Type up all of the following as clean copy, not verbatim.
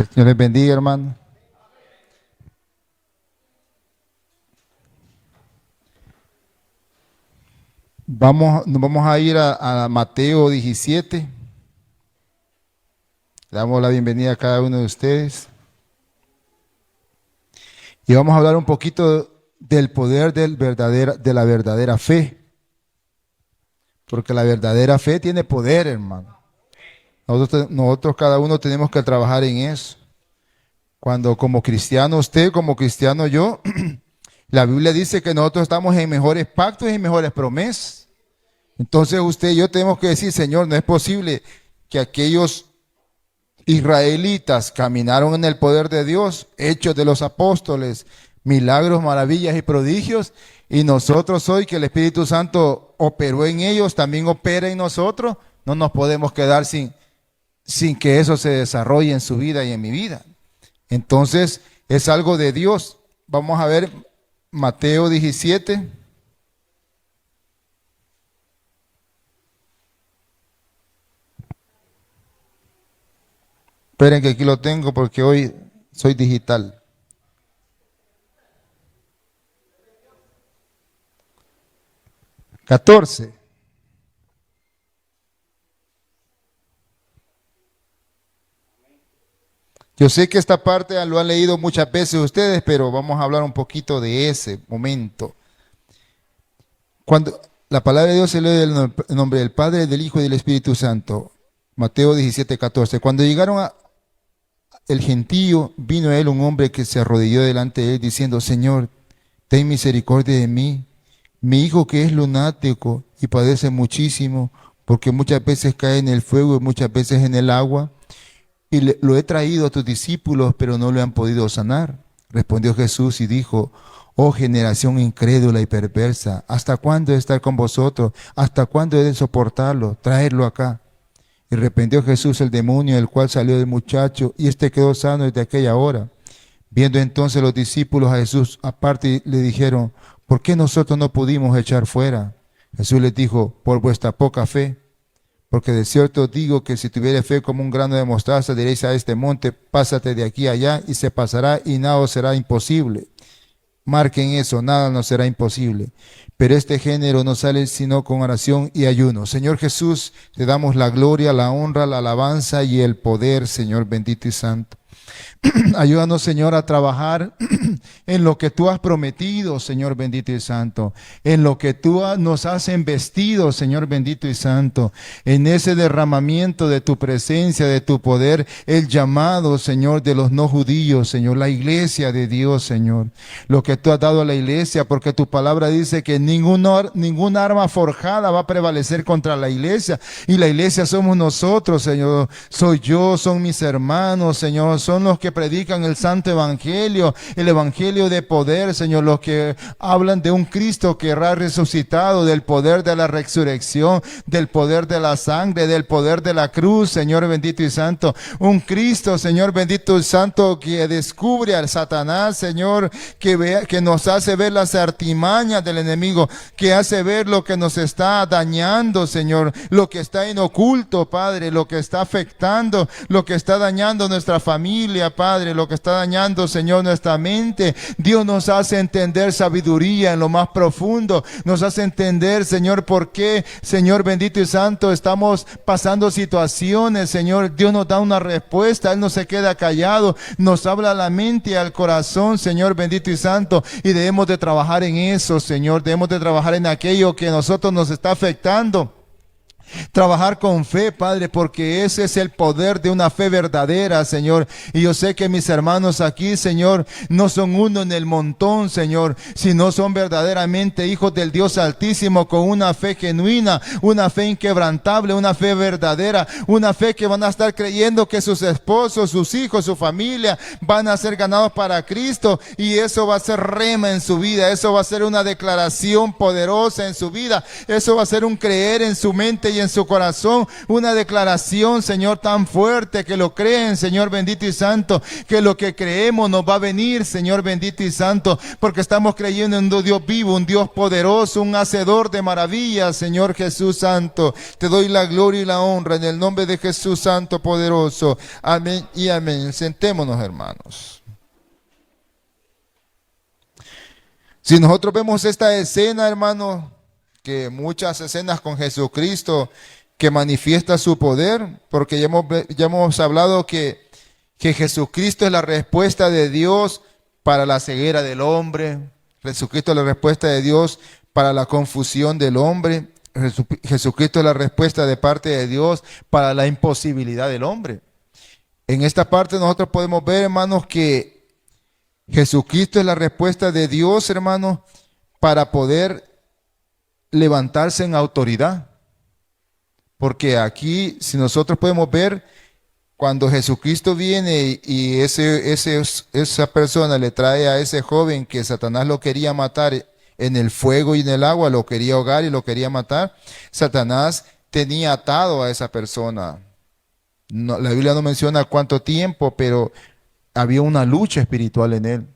Que el Señor les bendiga, hermano. Nos vamos a ir a Mateo 17. Le damos la bienvenida a cada uno de ustedes. Y vamos a hablar un poquito del poder de la verdadera fe. Porque la verdadera fe tiene poder, hermano. Nosotros cada uno tenemos que trabajar en eso. Cuando como cristiano usted, como cristiano yo, la Biblia dice que nosotros estamos en mejores pactos y en mejores promesas. Entonces usted y yo tenemos que decir, Señor, no es posible que aquellos israelitas caminaron en el poder de Dios, hechos de los apóstoles, milagros, maravillas y prodigios, y nosotros hoy que el Espíritu Santo operó en ellos, también opera en nosotros. No nos podemos quedar sin que eso se desarrolle en su vida y en mi vida. Entonces es algo de Dios. Vamos a ver Mateo 17. Esperen que aquí lo tengo porque hoy soy digital. (14) Yo sé que esta parte lo han leído muchas veces ustedes, pero vamos a hablar un poquito de ese momento. Cuando la palabra de Dios se lee en el nombre del Padre, del Hijo y del Espíritu Santo. Mateo 17, 14. Cuando llegaron el gentío, vino a él un hombre que se arrodilló delante de él diciendo, Señor, ten misericordia de mí. Mi hijo que es lunático y padece muchísimo, porque muchas veces cae en el fuego y muchas veces en el agua. Y lo he traído a tus discípulos, pero no lo han podido sanar. Respondió Jesús y dijo, oh generación incrédula y perversa, ¿hasta cuándo he de estar con vosotros? ¿Hasta cuándo he de soportarlo? Traedlo acá. Y reprendió Jesús el demonio, el cual salió del muchacho, y éste quedó sano desde aquella hora. Viendo entonces los discípulos a Jesús aparte, le dijeron, ¿por qué nosotros no pudimos echar fuera? Jesús les dijo, por vuestra poca fe. Porque de cierto digo que si tuviere fe como un grano de mostaza, diréis a este monte, pásate de aquí a allá, y se pasará, y nada os será imposible. Marquen eso, nada nos será imposible. Pero este género no sale sino con oración y ayuno. Señor Jesús, te damos la gloria, la honra, la alabanza y el poder, Señor bendito y santo. Ayúdanos, Señor, a trabajar en lo que tú has prometido, Señor bendito y santo, en lo que tú nos has investido, Señor bendito y santo, en ese derramamiento de tu presencia, de tu poder, el llamado, Señor, de los no judíos, Señor, la iglesia de Dios, Señor, lo que tú has dado a la iglesia, porque tu palabra dice que ningún arma forjada va a prevalecer contra la iglesia, y la iglesia somos nosotros, Señor, soy yo, son mis hermanos, Señor, son los que predican el santo evangelio, el evangelio de poder, Señor, los que hablan de un Cristo que ha resucitado, del poder de la resurrección, del poder de la sangre, del poder de la cruz, Señor bendito y santo, un Cristo, Señor bendito y santo, que descubre al Satanás, Señor, que nos hace ver las artimañas del enemigo, que hace ver lo que nos está dañando, Señor, lo que está en oculto, Padre, lo que está afectando, lo que está dañando nuestra familia, Padre, lo que está dañando, Señor, nuestra mente. Dios nos hace entender sabiduría en lo más profundo, nos hace entender, Señor, por qué, Señor bendito y santo, estamos pasando situaciones, Señor. Dios nos da una respuesta, Él no se queda callado, nos habla a la mente y al corazón, Señor bendito y santo, y debemos de trabajar en eso, Señor, debemos de trabajar en aquello que a nosotros nos está afectando. Trabajar con fe, Padre, porque ese es el poder de una fe verdadera, Señor. Y yo sé que mis hermanos aquí, Señor, no son uno en el montón, Señor, sino son verdaderamente hijos del Dios Altísimo, con una fe genuina, una fe inquebrantable, una fe verdadera, una fe que van a estar creyendo que sus esposos, sus hijos, su familia van a ser ganados para Cristo, y eso va a ser rema en su vida, eso va a ser una declaración poderosa en su vida, eso va a ser un creer en su mente y en su corazón una declaración, Señor, tan fuerte que lo creen, Señor bendito y santo, que lo que creemos nos va a venir, Señor bendito y santo, porque estamos creyendo en un Dios vivo, un Dios poderoso, un hacedor de maravillas, Señor Jesús santo. Te doy la gloria y la honra en el nombre de Jesús santo poderoso. Amén y amén. Sentémonos, hermanos. Si nosotros vemos esta escena, hermano, que muchas escenas con Jesucristo que manifiesta su poder, porque ya hemos hablado que Jesucristo es la respuesta de Dios para la ceguera del hombre. Jesucristo es la respuesta de Dios para la confusión del hombre. Jesucristo es la respuesta de parte de Dios para la imposibilidad del hombre. En esta parte nosotros podemos ver, hermanos, que Jesucristo es la respuesta de Dios, hermanos, para poder levantarse en autoridad. Porque aquí, si nosotros podemos ver, cuando Jesucristo viene y esa persona le trae a ese joven que Satanás lo quería matar en el fuego y en el agua, lo quería ahogar y lo quería matar, Satanás tenía atado a esa persona. No, la Biblia no menciona cuánto tiempo, pero había una lucha espiritual en él.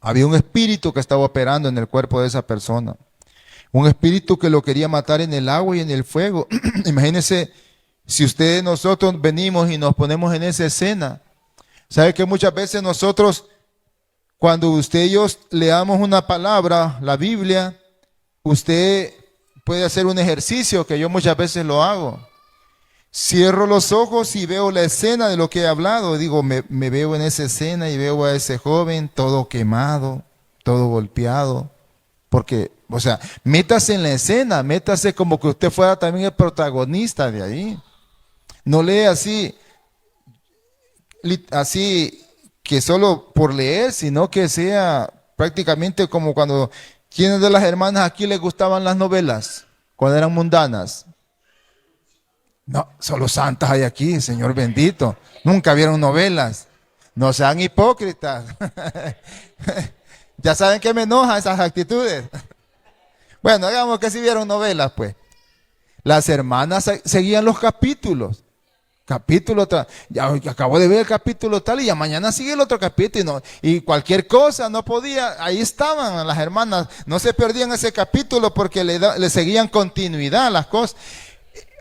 Había un espíritu que estaba operando en el cuerpo de esa persona. Un espíritu que lo quería matar en el agua y en el fuego. Imagínense, si ustedes, nosotros venimos y nos ponemos en esa escena. ¿Sabe que muchas veces nosotros, cuando usted y yo leamos una palabra, la Biblia, usted puede hacer un ejercicio que yo muchas veces lo hago? Cierro los ojos y veo la escena de lo que he hablado. Digo, me veo en esa escena y veo a ese joven todo quemado, todo golpeado. Porque, o sea, métase en la escena, métase como que usted fuera también el protagonista de ahí. No lee así que solo por leer, sino que sea prácticamente como cuando, ¿quiénes de las hermanas aquí les gustaban las novelas? Cuando eran mundanas. No, solo santas hay aquí, Señor bendito. Nunca vieron novelas. No sean hipócritas. Ya saben que me enojan esas actitudes. Bueno, hagamos que si vieron novelas, pues. Las hermanas seguían los capítulos. Capítulo tras. Ya acabo de ver el capítulo tal y ya mañana sigue el otro capítulo. Y cualquier cosa no podía. Ahí estaban las hermanas. No se perdían ese capítulo porque le seguían continuidad a las cosas.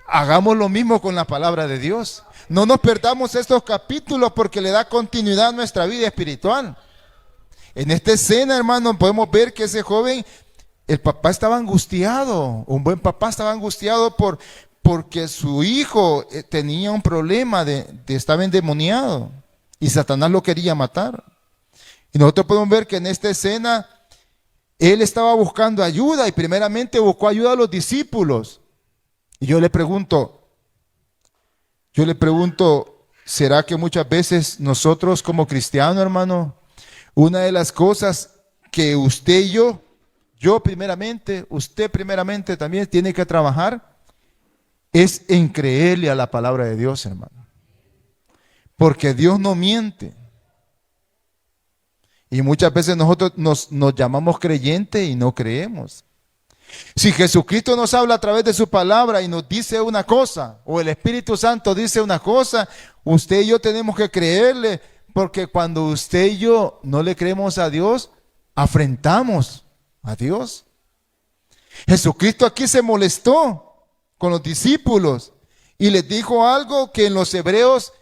Hagamos lo mismo con la palabra de Dios. No nos perdamos estos capítulos porque le da continuidad a nuestra vida espiritual. En esta escena, hermano, podemos ver que ese joven, el papá estaba angustiado. Un buen papá estaba angustiado porque su hijo tenía un problema estaba endemoniado y Satanás lo quería matar. Y nosotros podemos ver que en esta escena él estaba buscando ayuda y primeramente buscó ayuda a los discípulos. Y yo le pregunto, ¿será que muchas veces nosotros como cristianos, hermano, una de las cosas que usted y yo primeramente, usted primeramente también tiene que trabajar es en creerle a la palabra de Dios, hermano? Porque Dios no miente. Y muchas veces nosotros nos llamamos creyentes y no creemos. Si Jesucristo nos habla a través de su palabra y nos dice una cosa, o el Espíritu Santo dice una cosa, usted y yo tenemos que creerle, porque cuando usted y yo no le creemos a Dios, afrentamos a Dios. Jesucristo aquí se molestó con los discípulos y les dijo algo que en los hebreos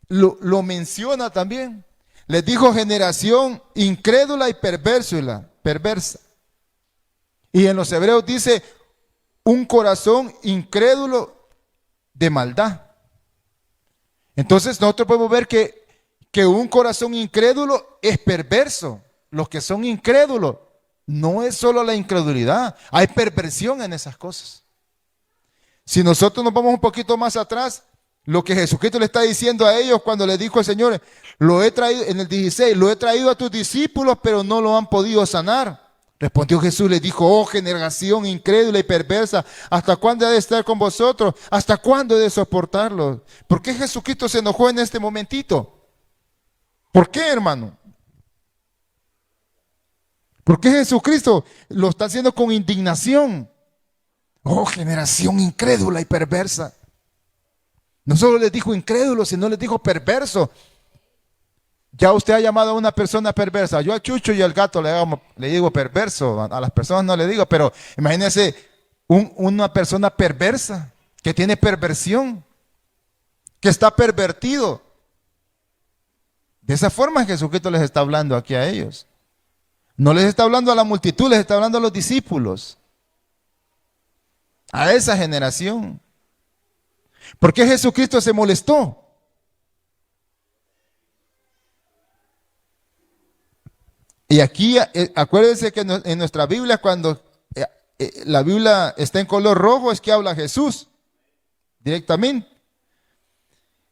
lo menciona también. Les dijo generación incrédula y perversa. Y en los hebreos dice un corazón incrédulo de maldad. Entonces nosotros podemos ver que un corazón incrédulo es perverso. Los que son incrédulos no es solo la incredulidad, hay perversión en esas cosas. Si nosotros nos vamos un poquito más atrás, lo que Jesucristo le está diciendo a ellos cuando le dijo al Señor, lo he traído en el 16, lo he traído a tus discípulos, pero no lo han podido sanar. Respondió Jesús, le dijo, oh generación incrédula y perversa, ¿hasta cuándo he de estar con vosotros? ¿Hasta cuándo he de soportarlo? ¿Por qué Jesucristo se enojó en este momentito? ¿Por qué, hermano? ¿Por qué Jesucristo lo está haciendo con indignación? Oh, generación incrédula y perversa. No solo les dijo incrédulo, sino les dijo perverso. Ya usted ha llamado a una persona perversa. Yo al Chucho y al gato le digo perverso. A las personas no le digo, pero imagínense una persona perversa, que tiene perversión, que está pervertido. De esa forma Jesucristo les está hablando aquí a ellos. No les está hablando a la multitud, les está hablando a los discípulos. A esa generación. ¿Por qué Jesucristo se molestó? Y aquí, acuérdense que en nuestra Biblia, cuando la Biblia está en color rojo, es que habla Jesús directamente.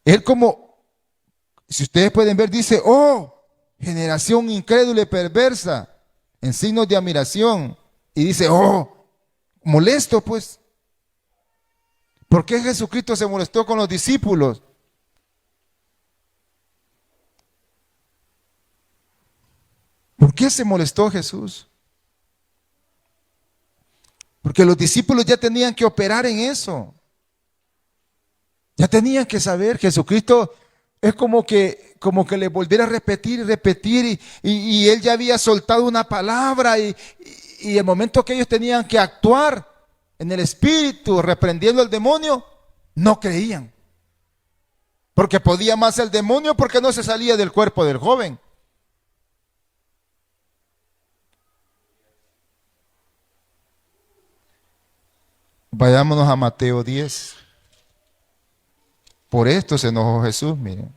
Él como, si ustedes pueden ver, dice, oh, generación incrédula y perversa, en signos de admiración. Y dice, oh, molesto pues. ¿Por qué Jesucristo se molestó con los discípulos? ¿Por qué se molestó Jesús? Porque los discípulos ya tenían que operar en eso. Ya tenían que saber, Jesucristo es como que le volviera a repetir y repetir y él ya había soltado una palabra y el momento que ellos tenían que actuar en el espíritu reprendiendo al demonio, no creían. Porque podía más el demonio porque no se salía del cuerpo del joven. Vayámonos a Mateo 10. Por esto se enojó Jesús, miren.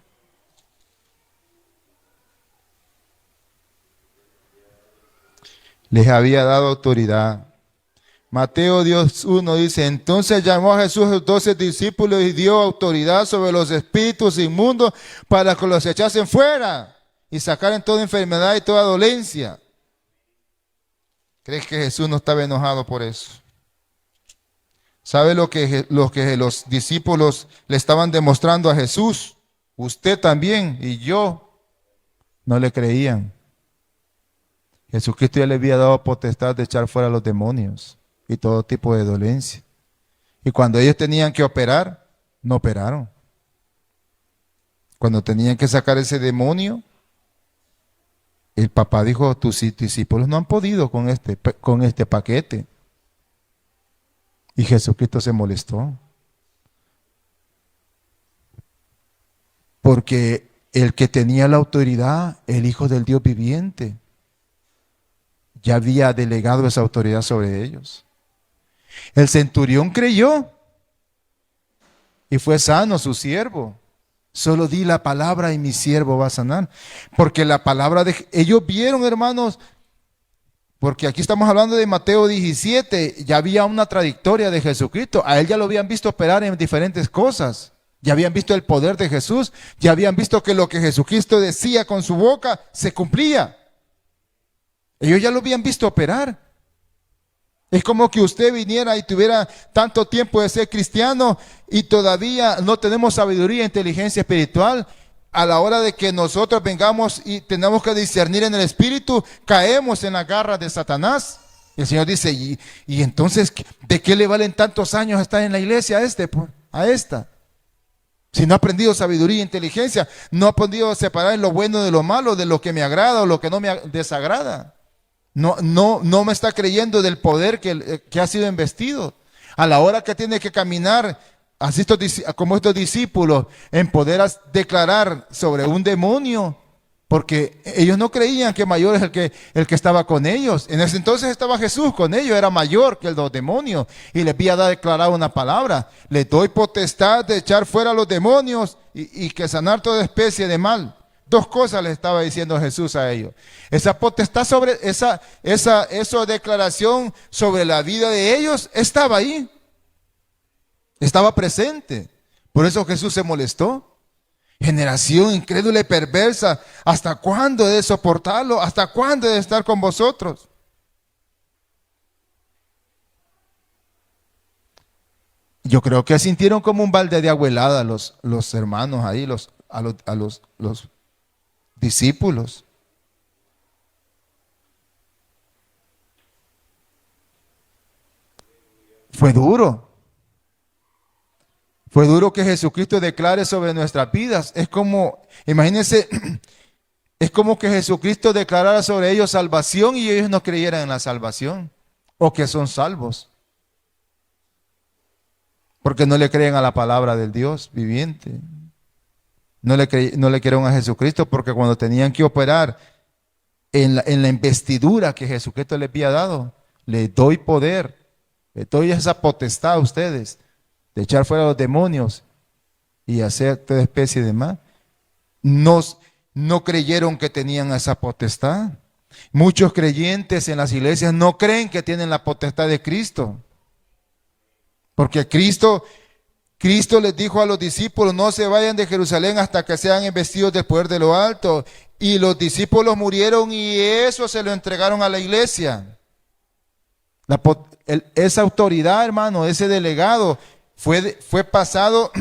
Les había dado autoridad. Mateo 10:1 dice, entonces llamó a Jesús a sus 12 discípulos y dio autoridad sobre los espíritus inmundos para que los echasen fuera y sacaran toda enfermedad y toda dolencia. ¿Crees que Jesús no estaba enojado por eso? ¿Sabe lo que los discípulos le estaban demostrando a Jesús? Usted también y yo no le creían. Jesucristo ya le había dado potestad de echar fuera a los demonios y todo tipo de dolencia. Y cuando ellos tenían que operar, no operaron. Cuando tenían que sacar ese demonio, el papá dijo, tus discípulos no han podido con este paquete. Y Jesucristo se molestó. Porque el que tenía la autoridad, el Hijo del Dios viviente, ya había delegado esa autoridad sobre ellos. El centurión creyó y fue sano su siervo. Solo di la palabra y mi siervo va a sanar. Porque la palabra de ellos vieron, hermanos, porque aquí estamos hablando de Mateo 17, ya había una trayectoria de Jesucristo. A él ya lo habían visto operar en diferentes cosas. Ya habían visto el poder de Jesús. Ya habían visto que lo que Jesucristo decía con su boca se cumplía. Ellos ya lo habían visto operar. Es como que usted viniera y tuviera tanto tiempo de ser cristiano y todavía no tenemos sabiduría e inteligencia espiritual. A la hora de que nosotros vengamos y tenemos que discernir en el espíritu, caemos en la garra de Satanás. Y el Señor dice, y entonces, ¿de qué le valen tantos años estar en la iglesia a esta? Si no ha aprendido sabiduría e inteligencia, no ha podido separar lo bueno de lo malo, de lo que me agrada o lo que no me desagrada. No me está creyendo del poder que ha sido investido. A la hora que tiene que caminar, así como estos discípulos, en poder declarar sobre un demonio, porque ellos no creían que mayor es el que estaba con ellos. En ese entonces estaba Jesús con ellos, era mayor que los demonios, y les había declarado una palabra: les doy potestad de echar fuera a los demonios y que sanar toda especie de mal. Dos cosas le estaba diciendo Jesús a ellos. Esa potestad sobre esa declaración sobre la vida de ellos estaba ahí. Estaba presente. Por eso Jesús se molestó. Generación incrédula y perversa, ¿hasta cuándo he de soportarlo? ¿Hasta cuándo he de estar con vosotros? Yo creo que sintieron como un balde de agua helada los hermanos ahí, los discípulos. Fue duro. Fue duro que Jesucristo declare sobre nuestras vidas. Es como, imagínense, es como que Jesucristo declarara sobre ellos salvación y ellos no creyeran en la salvación o que son salvos. Porque no le creen a la palabra del Dios viviente. No le creen a Jesucristo porque cuando tenían que operar en la investidura que Jesucristo les había dado, les doy poder, les doy esa potestad a ustedes de echar fuera a los demonios y hacer toda especie de mal. No creyeron que tenían esa potestad. Muchos creyentes en las iglesias no creen que tienen la potestad de Cristo. Porque Cristo les dijo a los discípulos, no se vayan de Jerusalén hasta que sean investidos del poder de lo alto. Y los discípulos murieron y eso se lo entregaron a la iglesia. Esa autoridad, hermano, ese delegado fue pasado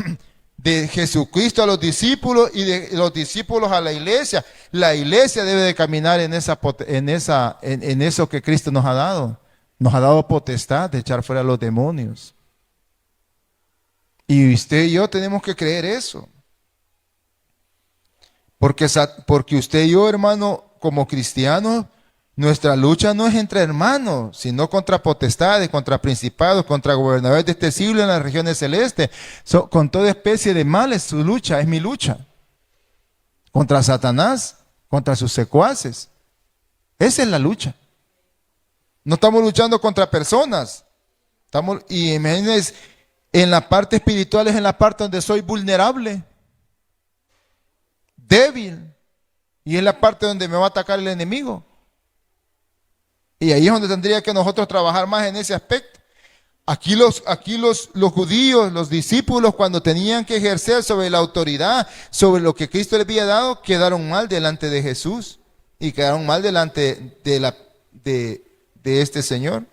de Jesucristo a los discípulos y de los discípulos a la iglesia. La iglesia debe de caminar en eso que Cristo nos ha dado. Nos ha dado potestad de echar fuera a los demonios. Y usted y yo tenemos que creer eso. Porque usted y yo, hermano, como cristianos, nuestra lucha no es entre hermanos, sino contra potestades, contra principados, contra gobernadores de este siglo en las regiones celestes. Con toda especie de males, su lucha es mi lucha. Contra Satanás, contra sus secuaces. Esa es la lucha. No estamos luchando contra personas. Y imagínense, en la parte espiritual es en la parte donde soy vulnerable, débil, y es la parte donde me va a atacar el enemigo. Y ahí es donde tendría que nosotros trabajar más en ese aspecto. Aquí los judíos, los discípulos, cuando tenían que ejercer sobre la autoridad, sobre lo que Cristo les había dado, quedaron mal delante de Jesús y quedaron mal delante de este Señor.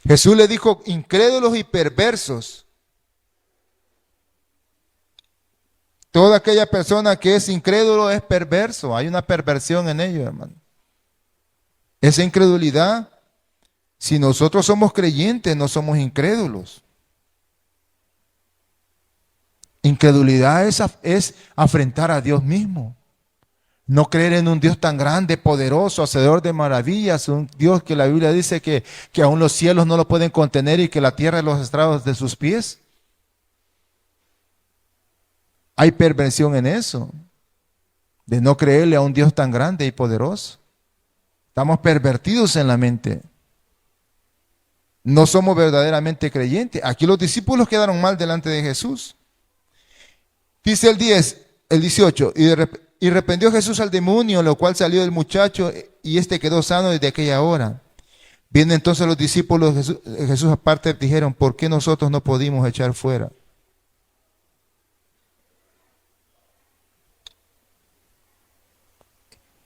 Jesús le dijo, incrédulos y perversos. Toda aquella persona que es incrédulo es perverso. Hay una perversión en ello, hermano. Esa incredulidad, si nosotros somos creyentes, no somos incrédulos. Incredulidad es afrentar a Dios mismo. No creer en un Dios tan grande, poderoso, hacedor de maravillas, un Dios que la Biblia dice que aún los cielos no lo pueden contener y que la tierra es los estrados de sus pies. Hay perversión en eso, de no creerle a un Dios tan grande y poderoso. Estamos pervertidos en la mente. No somos verdaderamente creyentes. Aquí los discípulos quedaron mal delante de Jesús. Dice el 18, y reprendió Jesús al demonio, lo cual salió del muchacho, y éste quedó sano desde aquella hora. Viendo entonces los discípulos Jesús aparte, dijeron, ¿por qué nosotros no pudimos echar fuera?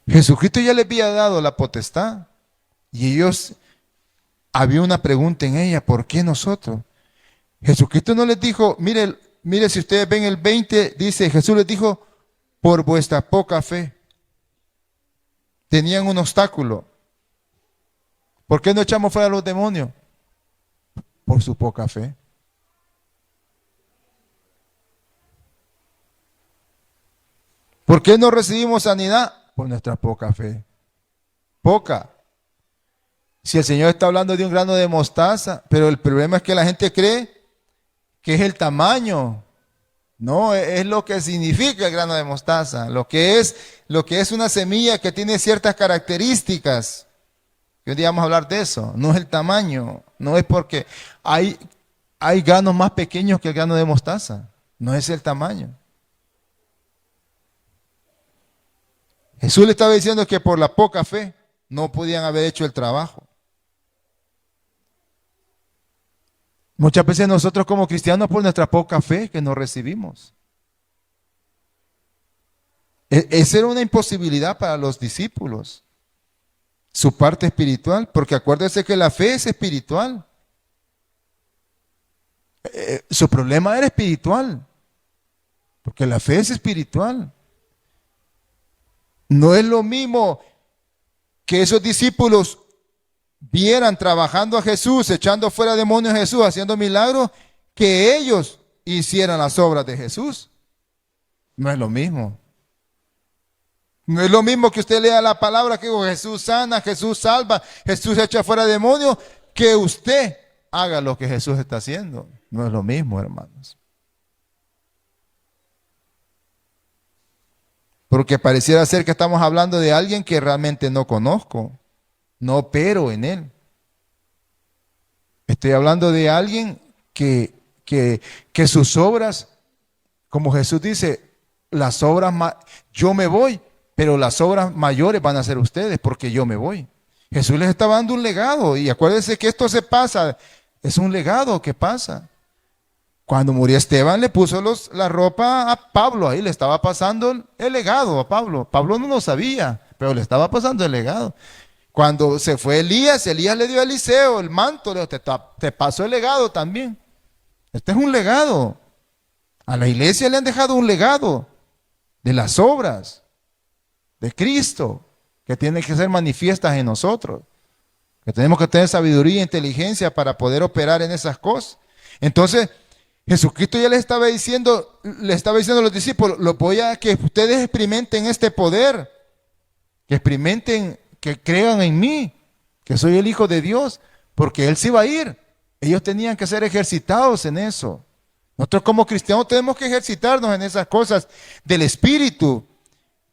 Jesucristo ya les había dado la potestad, y había una pregunta en ella, ¿por qué nosotros? Jesucristo no les dijo, mire, si ustedes ven el 20, dice, Jesús les dijo, por vuestra poca fe. Tenían un obstáculo. ¿Por qué no echamos fuera a los demonios? Por su poca fe. ¿Por qué no recibimos sanidad? Por nuestra poca fe. Poca. Si el Señor está hablando de un grano de mostaza, pero el problema es que la gente cree que es el tamaño. No, es lo que significa el grano de mostaza, lo que es una semilla que tiene ciertas características. Hoy día vamos a hablar de eso, no es el tamaño, no es porque hay granos más pequeños que el grano de mostaza, no es el tamaño. Jesús le estaba diciendo que por la poca fe no podían haber hecho el trabajo. Muchas veces nosotros como cristianos por nuestra poca fe que no recibimos. Esa era una imposibilidad para los discípulos. Su parte espiritual, porque acuérdense que la fe es espiritual. Su problema era espiritual, porque la fe es espiritual. No es lo mismo que esos discípulos vieran trabajando a Jesús, echando fuera demonios a Jesús, haciendo milagros, que ellos hicieran las obras de Jesús. No es lo mismo. No es lo mismo que usted lea la palabra que Jesús sana, Jesús salva, Jesús echa fuera demonios, que usted haga lo que Jesús está haciendo. No es lo mismo, hermanos. Porque pareciera ser que estamos hablando de alguien que realmente no conozco, no opero en él. Estoy hablando de alguien que sus obras, como Jesús dice, las obras, yo me voy, pero las obras mayores van a ser ustedes porque yo me voy. Jesús les estaba dando un legado y acuérdense que esto se pasa, es un legado que pasa. Cuando murió Esteban le puso la ropa a Pablo, ahí le estaba pasando el legado a Pablo. Pablo no lo sabía, pero le estaba pasando el legado. Cuando se fue Elías, Elías le dio a Eliseo el manto, le dijo, te paso el legado también. Este es un legado. A la iglesia le han dejado un legado de las obras de Cristo que tienen que ser manifiestas en nosotros. Que tenemos que tener sabiduría e inteligencia para poder operar en esas cosas. Entonces, Jesucristo ya le estaba diciendo a los discípulos, los voy a que ustedes experimenten este poder, que experimenten, que crean en mí, que soy el Hijo de Dios, porque Él se iba a ir. Ellos tenían que ser ejercitados en eso. Nosotros como cristianos tenemos que ejercitarnos en esas cosas del Espíritu.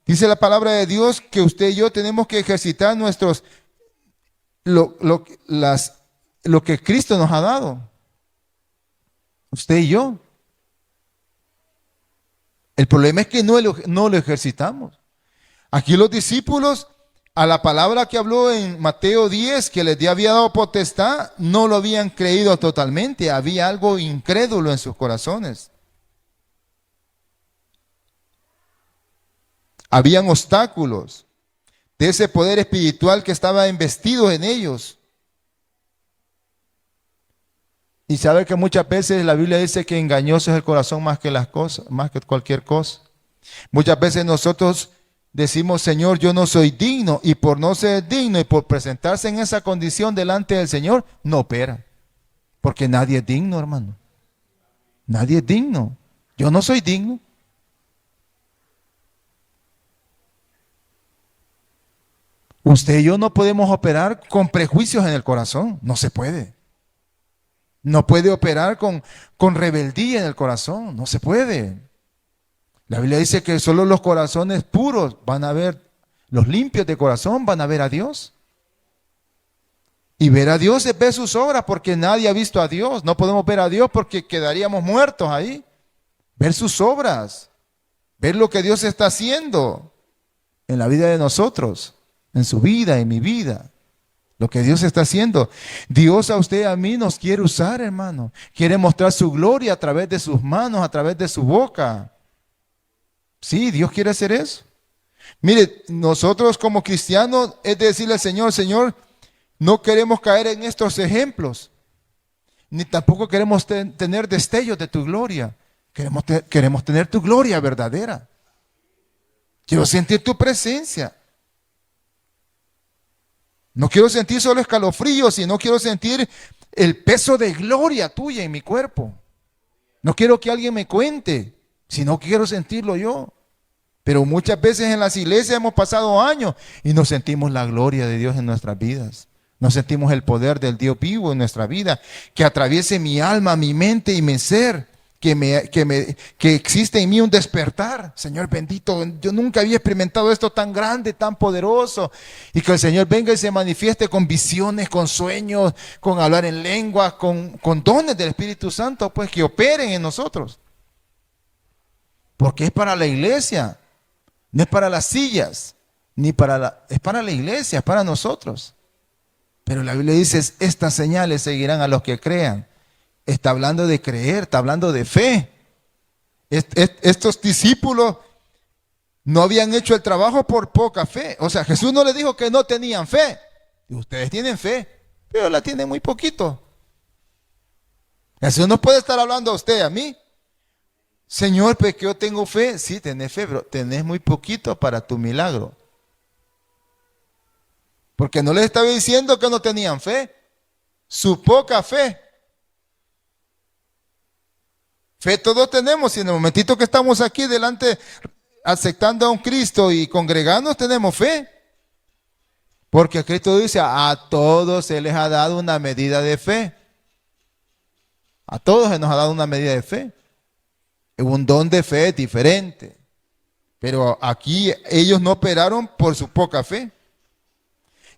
Dice la palabra de Dios que usted y yo tenemos que ejercitar lo que Cristo nos ha dado. Usted y yo. El problema es que no lo ejercitamos. Aquí los discípulos, a la palabra que habló en Mateo 10, que les había dado potestad, no lo habían creído totalmente. Había algo incrédulo en sus corazones. Habían obstáculos de ese poder espiritual que estaba investido en ellos. Y sabe que muchas veces la Biblia dice que engañoso es el corazón más que las cosas, más que cualquier cosa. Muchas veces nosotros decimos, Señor, yo no soy digno, y por no ser digno y por presentarse en esa condición delante del Señor, no opera. Porque nadie es digno, hermano. Nadie es digno. Yo no soy digno. Usted y yo no podemos operar con prejuicios en el corazón. No se puede. No puede operar con rebeldía en el corazón. No se puede. La Biblia dice que solo los corazones puros van a ver, los limpios de corazón van a ver a Dios. Y ver a Dios es ver sus obras, porque nadie ha visto a Dios. No podemos ver a Dios porque quedaríamos muertos ahí. Ver sus obras. Ver lo que Dios está haciendo en la vida de nosotros, en su vida, en mi vida. Lo que Dios está haciendo. Dios a usted y a mí nos quiere usar, hermano. Quiere mostrar su gloria a través de sus manos, a través de su boca. Sí, Dios quiere hacer eso. Mire, nosotros como cristianos es decirle al Señor, Señor, no queremos caer en estos ejemplos. Ni tampoco queremos tener destellos de tu gloria. Queremos tener tu gloria verdadera. Quiero sentir tu presencia. No quiero sentir solo escalofríos, sino quiero sentir el peso de gloria tuya en mi cuerpo. No quiero que alguien me cuente, sino quiero sentirlo yo. Pero muchas veces en las iglesias hemos pasado años y no sentimos la gloria de Dios en nuestras vidas. No sentimos el poder del Dios vivo en nuestra vida, que atraviese mi alma, mi mente y mi ser. Que existe en mí un despertar. Señor bendito, yo nunca había experimentado esto tan grande, tan poderoso. Y que el Señor venga y se manifieste con visiones, con sueños, con hablar en lenguas, con dones del Espíritu Santo, pues que operen en nosotros. Porque es para la iglesia, no es para las sillas, es para la iglesia, es para nosotros. Pero la Biblia dice, estas señales seguirán a los que crean. Está hablando de creer, está hablando de fe. Estos discípulos no habían hecho el trabajo por poca fe. O sea, Jesús no les dijo que no tenían fe. Ustedes tienen fe, pero la tienen muy poquito. Jesús no puede estar hablando a usted, a mí. Señor, pues que yo tengo fe. Sí, tenés fe, pero tenés muy poquito para tu milagro. Porque no les estaba diciendo que no tenían fe, su poca fe. Fe todos tenemos y en el momentito que estamos aquí delante aceptando a un Cristo y congregándonos tenemos fe. Porque Cristo dice, a todos se les ha dado una medida de fe. A todos se nos ha dado una medida de fe. Un don de fe es diferente. Pero aquí ellos no operaron por su poca fe.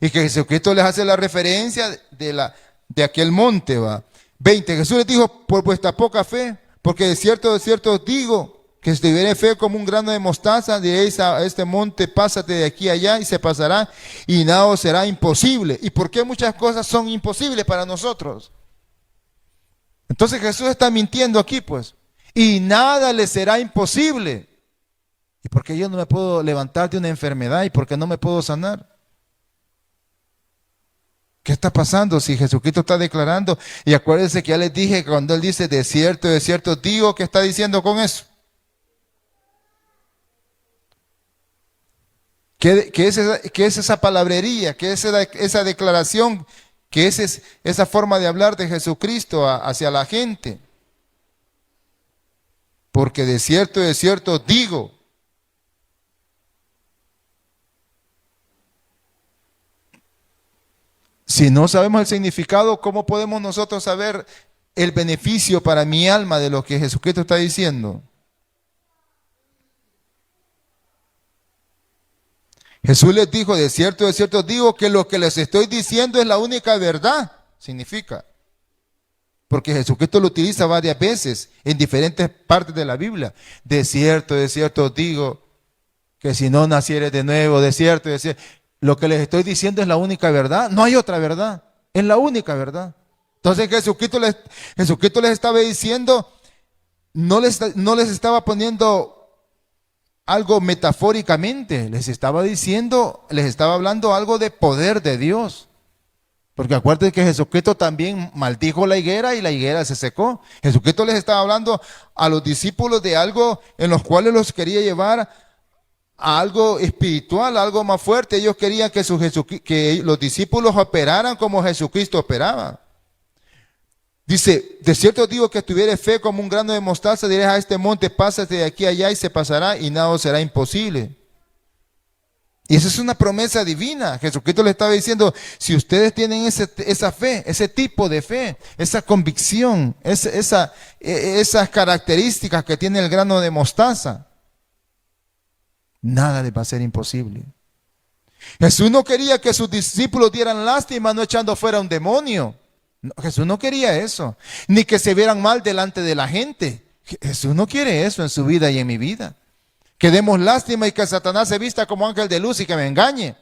Y que Jesucristo les hace la referencia de aquel monte. ¿Va? 20. Jesús les dijo, por vuestra poca fe, porque de cierto os digo, que si tuviere fe como un grano de mostaza, diréis a este monte, pásate de aquí a allá y se pasará y nada os será imposible. ¿Y por qué muchas cosas son imposibles para nosotros? Entonces Jesús está mintiendo aquí, pues. Y nada le será imposible. ¿Y por qué yo no me puedo levantar de una enfermedad? ¿Y por qué no me puedo sanar? ¿Qué está pasando si Jesucristo está declarando? Y acuérdense que ya les dije que cuando Él dice de cierto, digo, ¿qué está diciendo con eso? ¿Qué es esa palabrería? ¿Qué es esa declaración? ¿Qué es esa forma de hablar de Jesucristo hacia la gente? Porque de cierto digo. Si no sabemos el significado, ¿cómo podemos nosotros saber el beneficio para mi alma de lo que Jesucristo está diciendo? Jesús les dijo, de cierto digo que lo que les estoy diciendo es la única verdad. Significa. Porque Jesucristo lo utiliza varias veces en diferentes partes de la Biblia. De cierto digo que si no nacieres de nuevo, de cierto. Lo que les estoy diciendo es la única verdad. No hay otra verdad. Es la única verdad. Entonces Jesucristo les estaba diciendo, no les estaba poniendo algo metafóricamente, les estaba hablando algo de poder de Dios. Porque acuérdense que Jesucristo también maldijo la higuera y la higuera se secó. Jesucristo les estaba hablando a los discípulos de algo en los cuales los quería llevar a algo espiritual, a algo más fuerte. Ellos querían que los discípulos operaran como Jesucristo operaba. Dice, de cierto digo que tuviere fe como un grano de mostaza, dirás a este monte, pásate de aquí a allá y se pasará y nada os será imposible. Y esa es una promesa divina. Jesucristo le estaba diciendo, si ustedes tienen esa fe, ese tipo de fe, esa convicción, esas características que tiene el grano de mostaza, nada les va a ser imposible. Jesús no quería que sus discípulos dieran lástima no echando fuera un demonio. No, Jesús no quería eso, ni que se vieran mal delante de la gente. Jesús no quiere eso en su vida y en mi vida. Que demos lástima y que Satanás se vista como ángel de luz y que me engañe.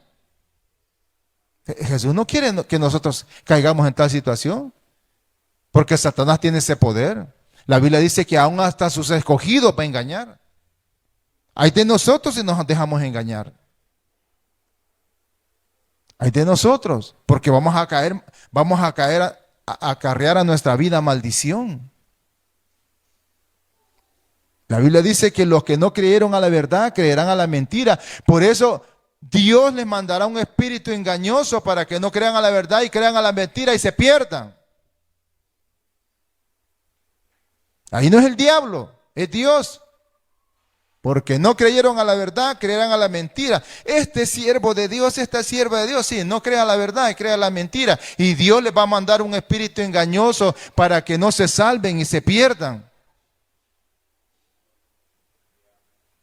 Jesús no quiere que nosotros caigamos en tal situación, porque Satanás tiene ese poder. La Biblia dice que aún hasta sus escogidos va a engañar. Hay de nosotros si nos dejamos engañar. Hay de nosotros, porque vamos a caer acarrear a nuestra vida maldición. La Biblia dice que los que no creyeron a la verdad creerán a la mentira. Por eso Dios les mandará un espíritu engañoso para que no crean a la verdad y crean a la mentira y se pierdan. Ahí no es el diablo, es Dios. Porque no creyeron a la verdad, creerán a la mentira. Este siervo de Dios, esta sierva de Dios, sí, no crea la verdad y crea la mentira. Y Dios les va a mandar un espíritu engañoso para que no se salven y se pierdan.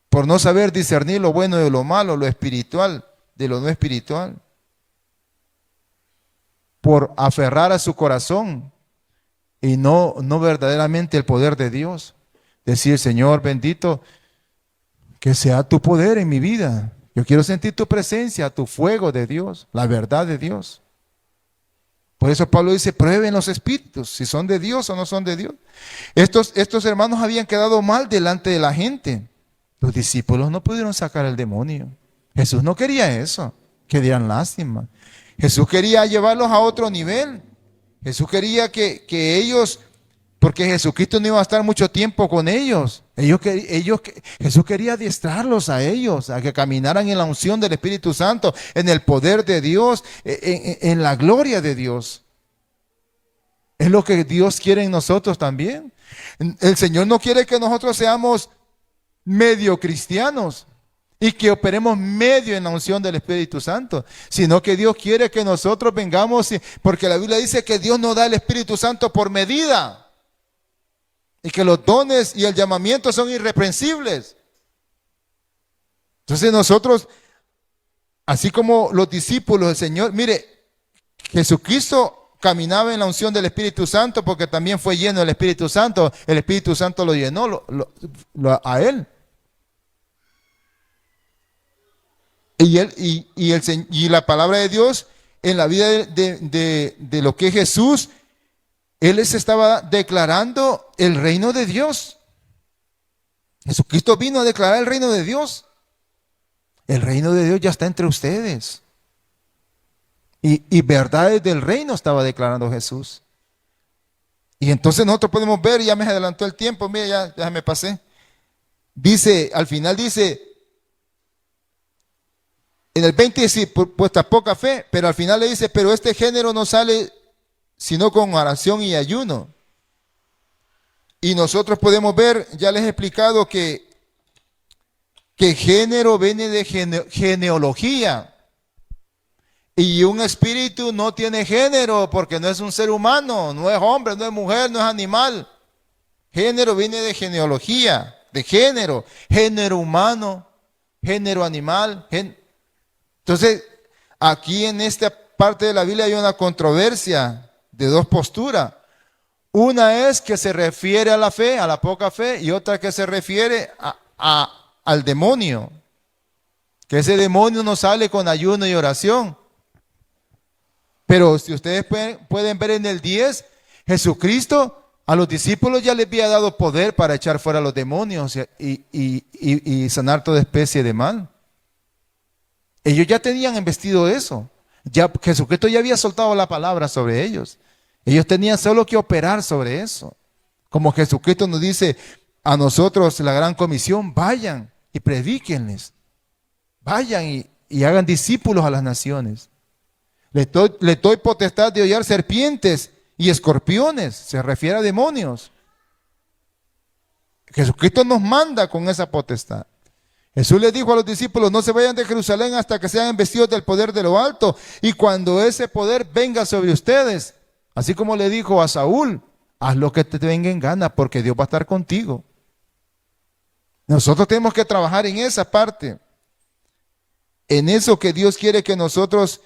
Por no saber discernir lo bueno de lo malo, lo espiritual de lo no espiritual. Por aferrar a su corazón y no verdaderamente el poder de Dios. Decir, Señor bendito, que sea tu poder en mi vida. Yo quiero sentir tu presencia, tu fuego de Dios, la verdad de Dios. Por eso Pablo dice, prueben los espíritus, si son de Dios o no son de Dios. Estos hermanos habían quedado mal delante de la gente. Los discípulos no pudieron sacar el demonio. Jesús no quería eso, que dieran lástima. Jesús quería llevarlos a otro nivel. Jesús quería que ellos, porque Jesucristo no iba a estar mucho tiempo con ellos. Jesús quería adiestrarlos a ellos, a que caminaran en la unción del Espíritu Santo, en el poder de Dios, en la gloria de Dios. Es lo que Dios quiere en nosotros también. El Señor no quiere que nosotros seamos medio cristianos y que operemos medio en la unción del Espíritu Santo, sino que Dios quiere que nosotros vengamos, porque la Biblia dice que Dios nos da el Espíritu Santo por medida. Y que los dones y el llamamiento son irreprensibles. Entonces nosotros, así como los discípulos del Señor, mire, Jesucristo caminaba en la unción del Espíritu Santo porque también fue lleno del Espíritu Santo. El Espíritu Santo lo llenó a él. Y la palabra de Dios en la vida de lo que es Jesús, Él les estaba declarando el reino de Dios. Jesucristo vino a declarar el reino de Dios. El reino de Dios ya está entre ustedes. Y verdades del reino estaba declarando Jesús. Y entonces nosotros podemos ver, ya me adelantó el tiempo, mira, ya me pasé. Dice, al final dice, en el 20 dice, puesta poca fe, pero al final le dice, pero este género no sale sino con oración y ayuno. Y nosotros podemos ver, ya les he explicado que género viene de genealogía. Y un espíritu no tiene género porque no es un ser humano, no es hombre, no es mujer, no es animal. Género viene de genealogía, de género humano, género animal. Entonces, aquí en esta parte de la Biblia hay una controversia de dos posturas. Una es que se refiere a la fe, a la poca fe, y otra que se refiere al demonio. Que ese demonio no sale con ayuno y oración. Pero si ustedes pueden ver en el 10, Jesucristo a los discípulos ya les había dado poder para echar fuera a los demonios y sanar toda especie de mal. Ellos ya tenían investido eso. Ya Jesucristo ya había soltado la palabra sobre ellos. Ellos tenían solo que operar sobre eso. Como Jesucristo nos dice a nosotros la gran comisión, vayan y predíquenles. Vayan y hagan discípulos a las naciones. Les doy potestad de hollar serpientes y escorpiones. Se refiere a demonios. Jesucristo nos manda con esa potestad. Jesús les dijo a los discípulos, no se vayan de Jerusalén hasta que sean vestidos del poder de lo alto. Y cuando ese poder venga sobre ustedes, así como le dijo a Saúl, haz lo que te venga en gana porque Dios va a estar contigo. Nosotros tenemos que trabajar en esa parte. En eso que Dios quiere que nosotros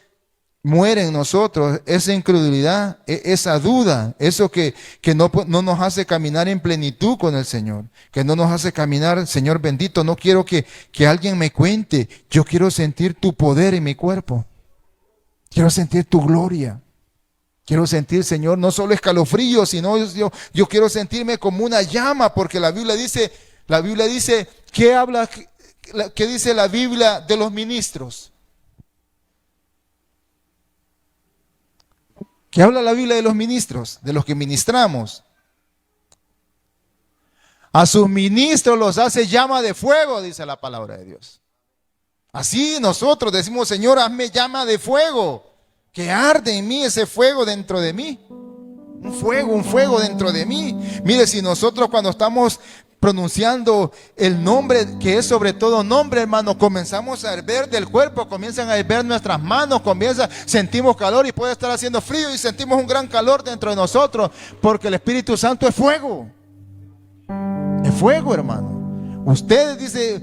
muera en nosotros, esa incredulidad, esa duda, eso que no nos hace caminar en plenitud con el Señor, que no nos hace caminar, Señor bendito, no quiero que alguien me cuente, yo quiero sentir tu poder en mi cuerpo, quiero sentir tu gloria, quiero sentir, Señor, no solo escalofríos, sino yo quiero sentirme como una llama, porque la Biblia dice, ¿qué dice la Biblia de los ministros? ¿Qué habla la Biblia de los ministros? De los que ministramos. A sus ministros los hace llama de fuego, dice la palabra de Dios. Así nosotros decimos, Señor, hazme llama de fuego, que arde en mí ese fuego dentro de mí. Un fuego dentro de mí. Mire, si nosotros cuando estamos pronunciando el nombre que es sobre todo nombre, hermano, comenzamos a hervir del cuerpo, comienzan a hervir nuestras manos, sentimos calor y puede estar haciendo frío y sentimos un gran calor dentro de nosotros, porque el Espíritu Santo es fuego, hermano. Ustedes, dice,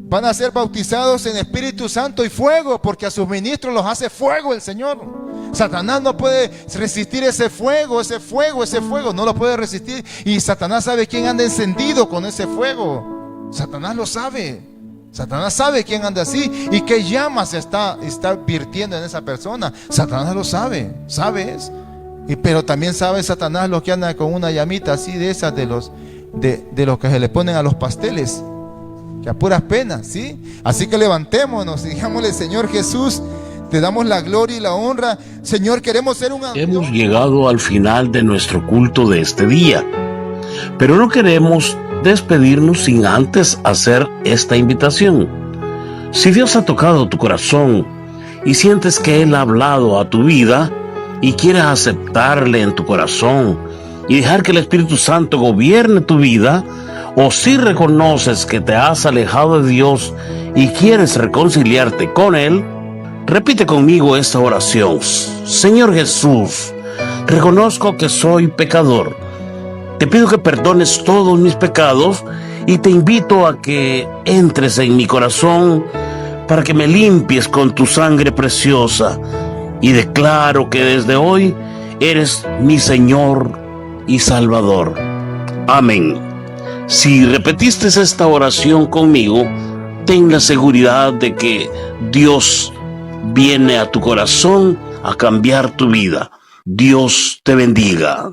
van a ser bautizados en Espíritu Santo y fuego, porque a sus ministros los hace fuego el Señor. Satanás no puede resistir ese fuego, no lo puede resistir. Y Satanás sabe quién anda encendido con ese fuego. Satanás lo sabe. Satanás sabe quién anda así y qué llamas está virtiendo en esa persona. Satanás lo sabe, ¿sabes? Pero también sabe Satanás los que andan con una llamita así de esas de los que se le ponen a los pasteles, que a puras penas, ¿sí? Así que levantémonos y digámosle, Señor Jesús, te damos la gloria y la honra. Señor, queremos ser Hemos llegado al final de nuestro culto de este día, pero no queremos despedirnos sin antes hacer esta invitación. Si Dios ha tocado tu corazón y sientes que Él ha hablado a tu vida y quieres aceptarle en tu corazón y dejar que el Espíritu Santo gobierne tu vida, o si reconoces que te has alejado de Dios y quieres reconciliarte con Él, repite conmigo esta oración. Señor Jesús, reconozco que soy pecador. Te pido que perdones todos mis pecados y te invito a que entres en mi corazón para que me limpies con tu sangre preciosa. Y declaro que desde hoy eres mi Señor y Salvador. Amén. Si repetiste esta oración conmigo, ten la seguridad de que Dios viene a tu corazón a cambiar tu vida. Dios te bendiga.